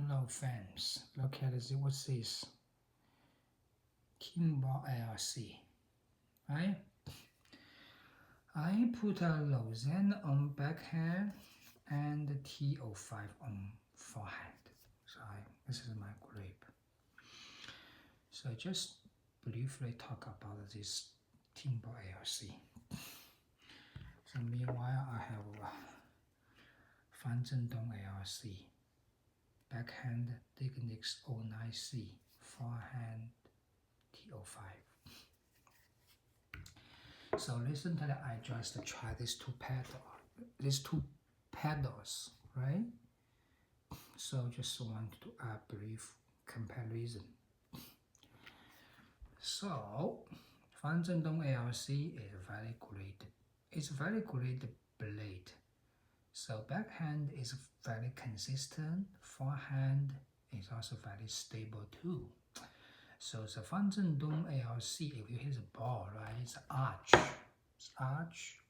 Hello friends, look at this, what's this? Boll ALC, right? I put a Lausanne on backhand and T05 on forehand. So this is my grip. So just briefly talk about this Boll ALC. So meanwhile, I have Fan Zhendong ALC, backhand Technics 09C, forehand T05. So recently I just tried these two pedals, right? So just want to do a brief comparison. So Fan Zhendong ALC is very great. It's very great blade. So backhand is very consistent. Forehand is also very stable too. So the Fan Zhendong ALC, if you hit the ball, right, it's arch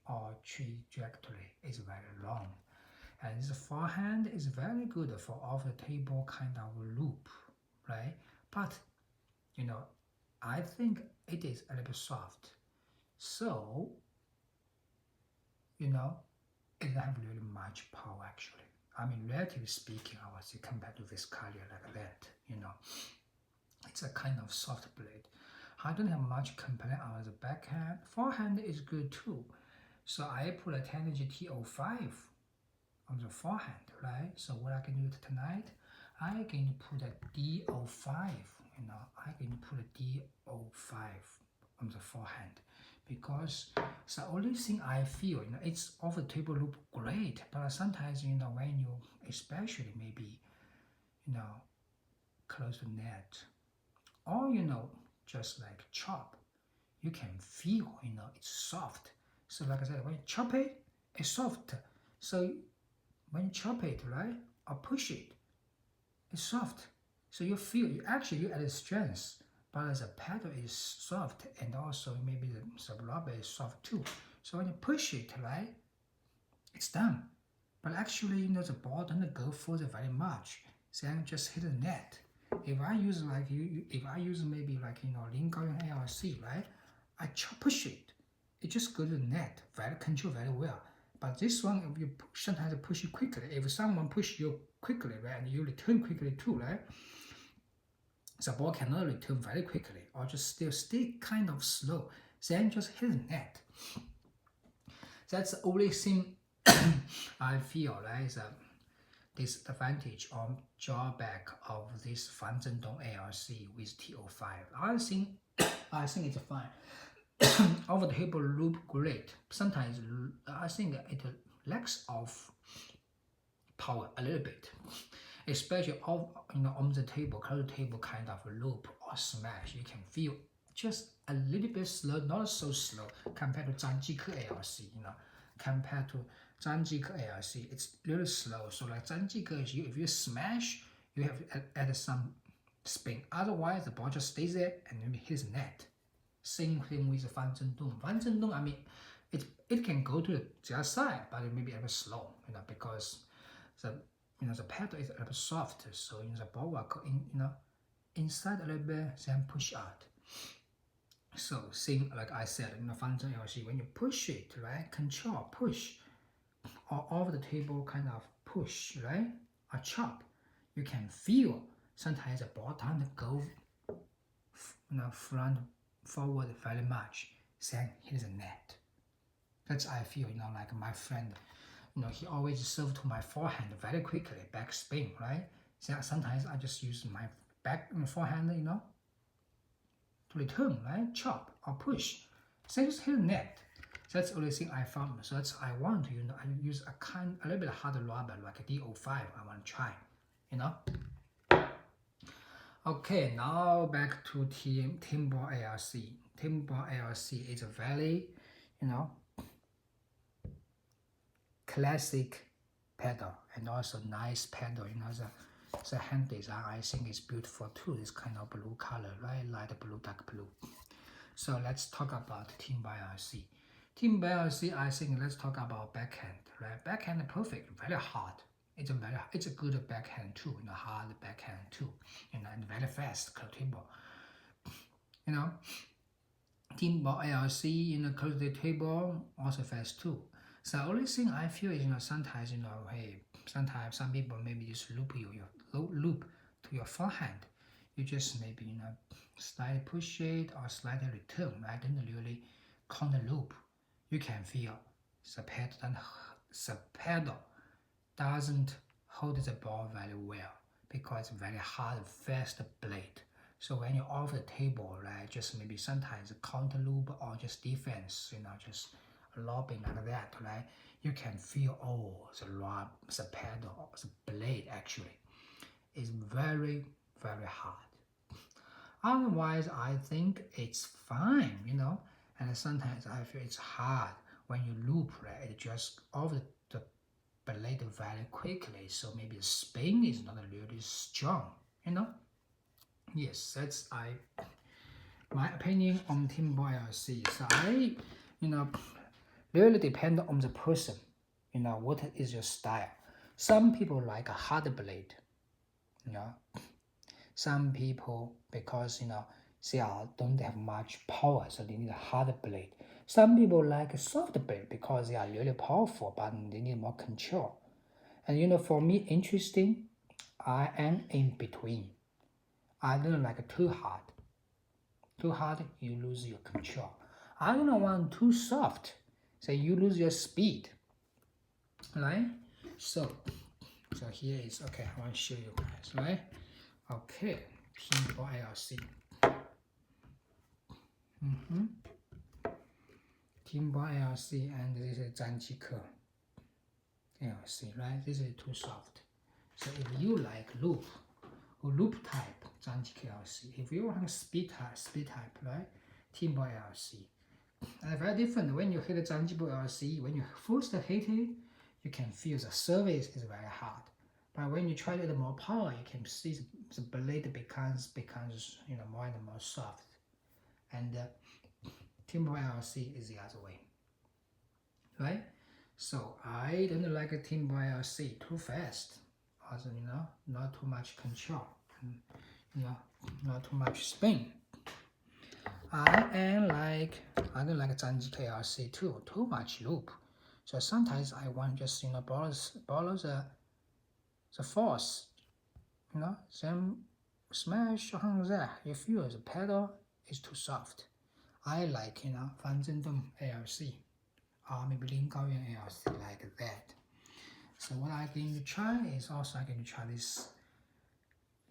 or trajectory is very long. And this forehand is very good for off the table kind of loop, right? But, you know, I think it is a little bit soft. So, you know, it doesn't have really much power actually. I mean, relatively speaking, I would say compared to this color like that, you know. It's a kind of soft blade. I don't have much complaint on the backhand. Forehand is good too. So I put a Tenergy T05 on the forehand, right? So what I can do tonight, I can put a D05, you know, I can put a D05 on the forehand. Because the only thing I feel, you know, it's off the table loop great, but sometimes, you know, when you, especially maybe, you know, close to net, or, you know, just like chop, you can feel, you know, it's soft. So like I said, when you chop it, it's soft. So when you chop it, right, or push it, it's soft. So you feel, you add strength, but the pedal is soft, and also maybe the rubber is soft too. So when you push it, right, it's done. But actually, you know, the ball doesn't go further very much. Then just hit the net. If I use like if I use maybe like, you know, Lin Gaoyuan ALC, right, I push it, it just goes to the net, very control very well. But this one, if you sometimes push it quickly, if someone push you quickly, right, and you return quickly too, right, the ball cannot return very quickly, or just still stay kind of slow. Then just hit the net. That's the only thing I feel, right, the disadvantage or drawback of this Fan Zhendong ALC with T05. I think it's fine. Over the table loop great. Sometimes I think it lacks of power a little bit, especially on the table, close table kind of loop or smash. You can feel just a little bit slow, not so slow compared to Zhang Jike ALC, you know, compared to Zhang Jike ALC, it's really slow. So like Zhang Jike, if you smash, you have to add some spin. Otherwise, the ball just stays there and then hits the net. Same thing with the Fan Zhendong. Fan Zhendong, I mean, it can go to the other side, but it may be a bit slow, you know, because the pedal is a little bit soft. So you know, the ball will go in, you know, inside a little bit, then push out. So same like I said, you know, Fan Zhendong ALC, when you push it, right, control, push, or over the table kind of push, right, or chop, you can feel sometimes the ball doesn't go, you know, forward very much, then hit the net. That's I feel, you know, like my friend, you know, he always serve to my forehand very quickly, back spin, right? So sometimes I just use my forehand, you know, to return, right, chop or push, then just hit the net. That's the only thing I found. So that's I want to, you know, I use a little bit harder rubber like a D05. I want to try, you know. Okay, now back to Boll ALC. Boll ALC is a very, you know, classic pedal and also nice pedal. You know, the hand design I think is beautiful too. This kind of blue color, right, light blue, dark blue. So let's talk about Boll ALC. I think let's talk about backhand, right? Backhand perfect, very hard. It's a good backhand too, hard backhand too, and very fast close table. Boll ALC, close the table also fast too. So the only thing I feel is sometimes hey, sometimes some people maybe just loop to your forehand. You just maybe slightly push it or slightly return. I don't really counter loop. You can feel the pedal doesn't hold the ball very well because it's very hard, fast blade. So when you're off the table, right, just maybe sometimes counter loop or just defense, just lobbing like that, right, you can feel, the pedal, the blade actually is very, very hard. Otherwise, I think it's fine, and sometimes I feel it's hard when you loop, right, it just off the blade very quickly, so maybe the spin is not really strong, Yes, that's my opinion on Timo ALC. So I, really depend on the person, what is your style. Some people like a hard blade, Some people, because, they don't have much power, so they need a hard blade. Some people like a soft blade because they are really powerful, but they need more control. And, for me, interesting, I am in between. I don't like too hard. Too hard, you lose your control. I don't want too soft, so you lose your speed. Right? So here is, okay, I want to show you guys, right? Okay, Timo ALC. Timo ALC, and this is Zhang Jike ALC, right? This is too soft. So if you like loop type, Zhang Jike ALC. If you want speed type, right? Timo ALC. And very different when you hit Zhang Jike ALC. When you first hit it, you can feel the surface is very hard. But when you try to add more power, you can see the blade becomes more and more soft. And Timo ALC is the other way, right? So I don't like Timo ALC too fast. Also, not too much control, not too much spin. I don't like Zhang Jike ALC too much loop. So sometimes I want just borrow the force, then smash on that. You feel the pedal is too soft. I like Fan Zhendong ALC or maybe Lin Gaoyuan ALC like that. So what I'm going to try is also I'm going to try this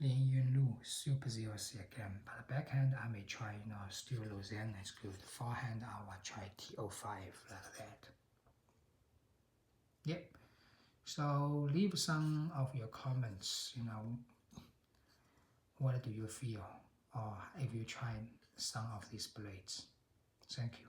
Lin Yunlu Super ZLC again. But the backhand I may try still Lausanne as good. The forehand I will try T05 like that. Yep. So leave some of your comments, what do you feel, or if you tried some of these blades. Thank you.